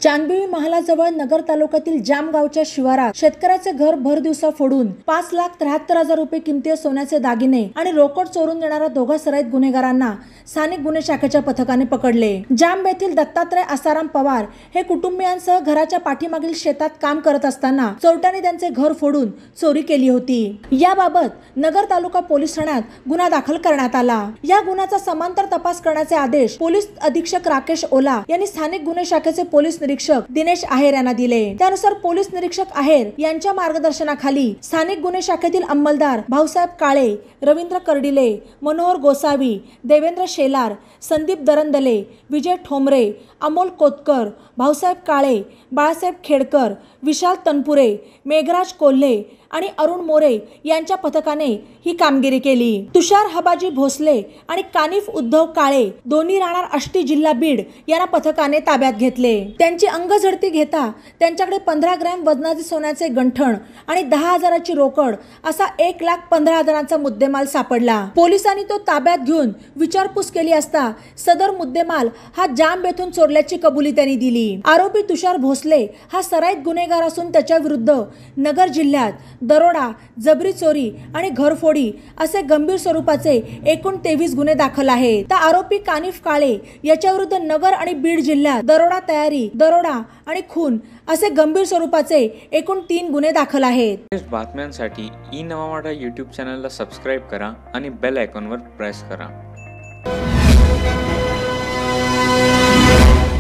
चांदबिबी महालाजवळ नगर तालुक्यातील जाम गावच्या शिवारात शेतकऱ्याचे घर भर दिवसा फोडून 5,73,000 रुपये किमती सोन्याचे दागिने आणि रोकड चोरून नेणाऱ्या दोघा सराईत गुन्हेगारांना स्थानिक गुन्हे शाखेच्या पथकाने पकडले। जाम येथील दत्तात्रय आसाराम पवार हे कुटुंबियांसह घराच्या पाठीमागील शेतात काम करत असताना चोरट्यांनी त्यांचे घर फोडून चोरी केली होती। याबाबत नगर तालुका पोलीस ठाण्यात गुन्हा दाखल करण्यात आला। या गुन्ह्याचा समांतर तपास करण्याचे आदेश पोलीस अधीक्षक राकेश ओला यांनी स्थानिक गुन्हे शाखेचे पोलीस निरीक्षक दिनेश आहेर यांना दिले। त्यानुसार पोलीस निरीक्षक आहेर यांच्या मार्गदर्शनाखाली स्थानिक गुन्हे शाखेतील अंमलदार भाऊसाहेब काळे, रवींद्र कर्डिले, मनोहर गोसावी, देवेंद्र शेलार, संदीप दरंदले, विजय ठोंबरे, अमोल कोतकर, भाऊसाहेब काळे, बाळासाहेब खेडकर, विशाल तनपुरे, मेघराज कोल्हे आणि अरुण मोरे यांच्या पथकाने ही कामगिरी केली। तुषार हबाजी भोसले आणि कानिफ उद्धव काळे दोन्ही राहणार आष्टी जिल्हा बीड यांना पथकाने ताब्यात घेतले। त्यांची अंगझडती घेता त्यांच्याकडे 15 ग्रॅम वजनाचे सोन्याचे गंठण आणि 10,000ची रोकड असा 1,15,000चा मुद्देमाल सापडला। पोलिसांनी तो ताब्यात घेऊन विचारपूस केली असता सदर मुद्देमाल हा जाम येथून चोरल्याची कबुली त्यांनी दिली। आरोपी तुषार भोसले हा सराईत गुन्हेगार असून त्याच्या विरुद्ध नगर जिल्ह्यात दरोडा, जबरी चोरी आणि घरफोडी असे गंभीर स्वरूपाचे एकूण 23 गुन्हे दाखल आहेत। तर आरोपी कानिफ काळे याच्या विरुद्ध नगर आणि बीड जिल्ह्यात दरोडा तयारी, दरोडा आणि खून असे गंभीर स्वरूपाचे एकूण 3 गुन्हे दाखल आहेत। बातम्यांसाठी ई नवा मराठा YouTube चॅनलला सबस्क्राइब करा आणि बेल आयकॉनवर प्रेस करा।